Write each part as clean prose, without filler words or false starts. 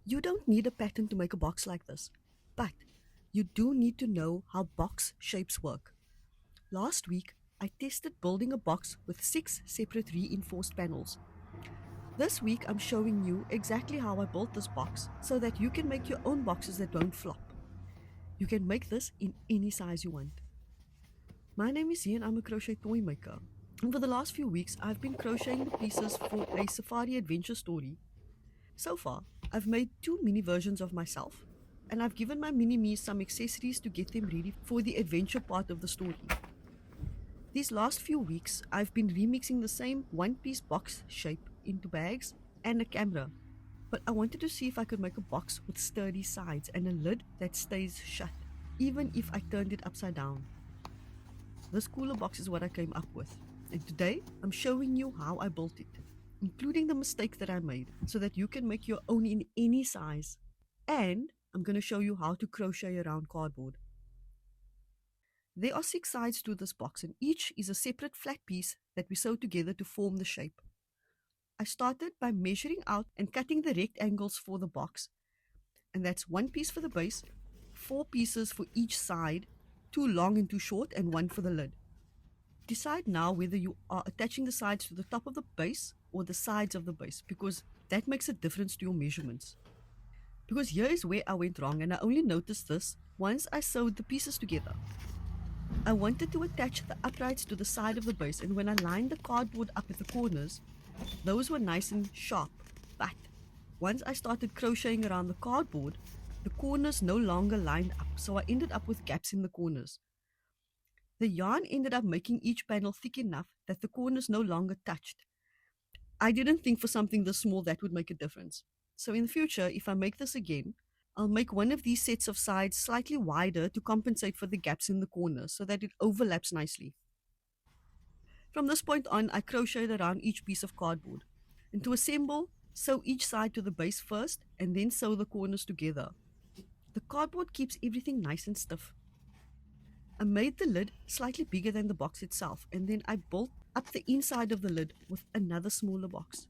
You don't need a pattern to make a box like this, but you do need to know how box shapes work. Last week, I tested building a box with 6 separate reinforced panels. This week, I'm showing you exactly how I built this box so that you can make your own boxes that don't flop. You can make this in any size you want. My name is Zee and I'm a crochet toy maker. And for the last few weeks, I've been crocheting the pieces for a safari adventure story. So far, I've made 2 mini versions of myself, and I've given my mini-me's some accessories to get them ready for the adventure part of the story. These last few weeks, I've been remixing the same one-piece box shape into bags and a camera, but I wanted to see if I could make a box with sturdy sides and a lid that stays shut, even if I turned it upside down. This cooler box is what I came up with, and today I'm showing you how I built it, including the mistake that I made, so that you can make your own in any size. And I'm going to show you how to crochet around cardboard. There are 6 sides to this box, and each is a separate flat piece that we sew together to form the shape. I started by measuring out and cutting the rectangles for the box, and that's 1 piece for the base, 4 pieces for each side, 2 long and 2 short, and 1 for the lid. Decide now whether you are attaching the sides to the top of the base or the sides of the base, because that makes a difference to your measurements. Because here is where I went wrong, and I only noticed this once I sewed the pieces together. I wanted to attach the uprights to the side of the base, and when I lined the cardboard up at the corners, those were nice and sharp, but once I started crocheting around the cardboard, the corners no longer lined up, so I ended up with gaps in the corners. The yarn ended up making each panel thick enough that the corners no longer touched. I didn't think for something this small that would make a difference. So in the future, if I make this again, I'll make one of these sets of sides slightly wider to compensate for the gaps in the corners so that it overlaps nicely. From this point on, I crocheted around each piece of cardboard. And to assemble, sew each side to the base first and then sew the corners together. The cardboard keeps everything nice and stiff. I made the lid slightly bigger than the box itself, and then I built up the inside of the lid with another smaller box.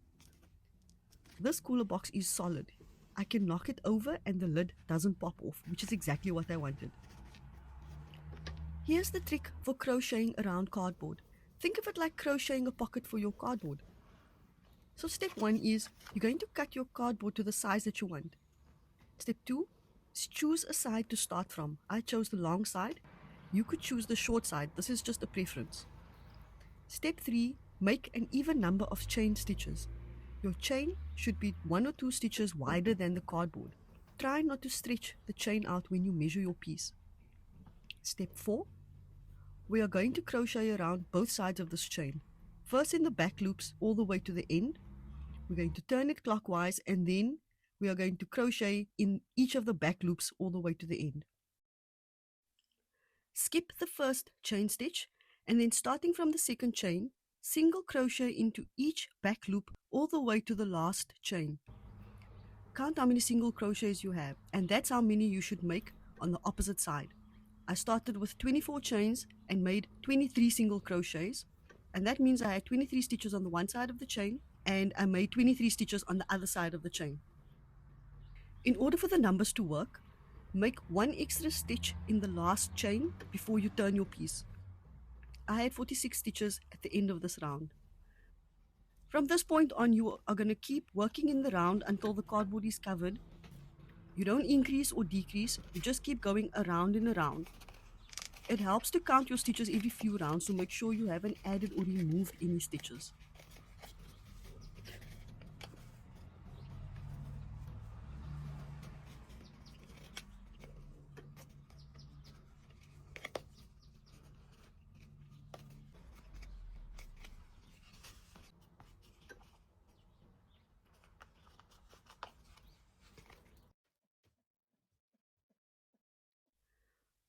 This cooler box is solid. I can knock it over and the lid doesn't pop off, which is exactly what I wanted. Here's the trick for crocheting around cardboard. Think of it like crocheting a pocket for your cardboard. So step 1 is you're going to cut your cardboard to the size that you want. Step 2 is choose a side to start from. I chose the long side. You could choose the short side. This is just a preference. Step 3, make an even number of chain stitches. Your chain should be 1 or 2 stitches wider than the cardboard. Try not to stretch the chain out when you measure your piece. Step 4, we are going to crochet around both sides of this chain. First in the back loops all the way to the end. We're going to turn it clockwise, and then we are going to crochet in each of the back loops all the way to the end. Skip the first chain stitch, and then starting from the second chain, single crochet into each back loop all the way to the last chain. Count how many single crochets you have, and that's how many you should make on the opposite side. I started with 24 chains and made 23 single crochets, and that means I had 23 stitches on the one side of the chain, and I made 23 stitches on the other side of the chain. In order for the numbers to work, make 1 extra stitch in the last chain before you turn your piece. I had 46 stitches at the end of this round. From this point on, you are going to keep working in the round until the cardboard is covered. You don't increase or decrease, you just keep going around and around. It helps to count your stitches every few rounds to make sure you haven't added or removed any stitches.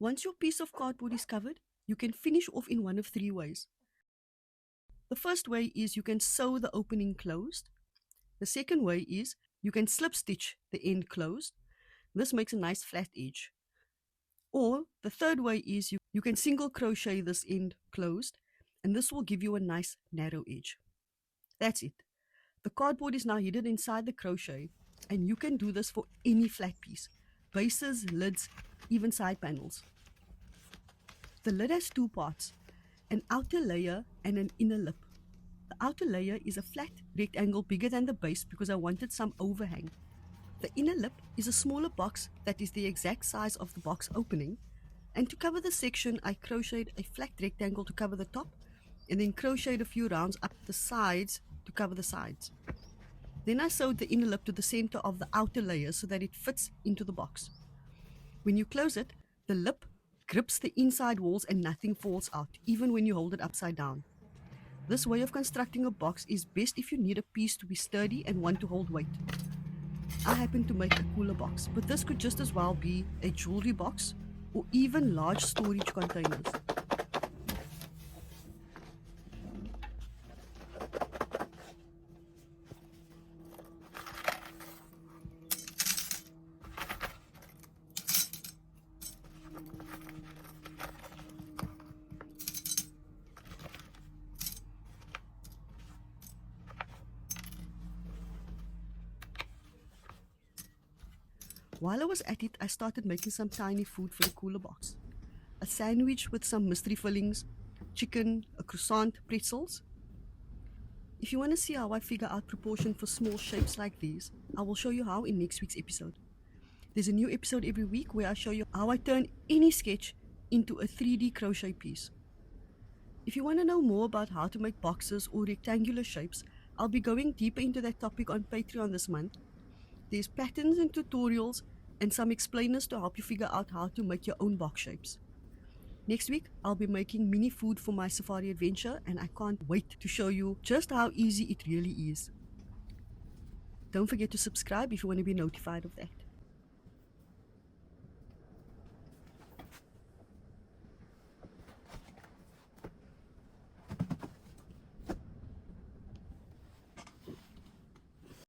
Once your piece of cardboard is covered, you can finish off in one of 3 ways. The first way is you can sew the opening closed. The second way is you can slip stitch the end closed. This makes a nice flat edge. Or the third way is you can single crochet this end closed, and this will give you a nice narrow edge. That's it. The cardboard is now hidden inside the crochet, And you can do this for any flat piece: bases, lids, even side panels. The lid has two parts, an outer layer and an inner lip. The outer layer is a flat rectangle bigger than the base because I wanted some overhang. The inner lip is a smaller box that is the exact size of the box opening, and to cover the section I crocheted a flat rectangle to cover the top and then crocheted a few rounds up the sides to cover the sides. Then I sewed the inner lip to the center of the outer layer so that it fits into the box. When you close it, the lip grips the inside walls and nothing falls out, even when you hold it upside down. This way of constructing a box is best if you need a piece to be sturdy and want to hold weight. I happen to make a cooler box, but this could just as well be a jewelry box or even large storage containers. While I was at it, I started making some tiny food for the cooler box. A sandwich with some mystery fillings, chicken, a croissant, pretzels. If you want to see how I figure out proportion for small shapes like these, I will show you how in next week's episode. There's a new episode every week where I show you how I turn any sketch into a 3D crochet piece. If you want to know more about how to make boxes or rectangular shapes, I'll be going deeper into that topic on Patreon this month. There's patterns and tutorials and some explainers to help you figure out how to make your own box shapes. Next week, I'll be making mini food for my safari adventure, and I can't wait to show you just how easy it really is. Don't forget to subscribe if you want to be notified of that.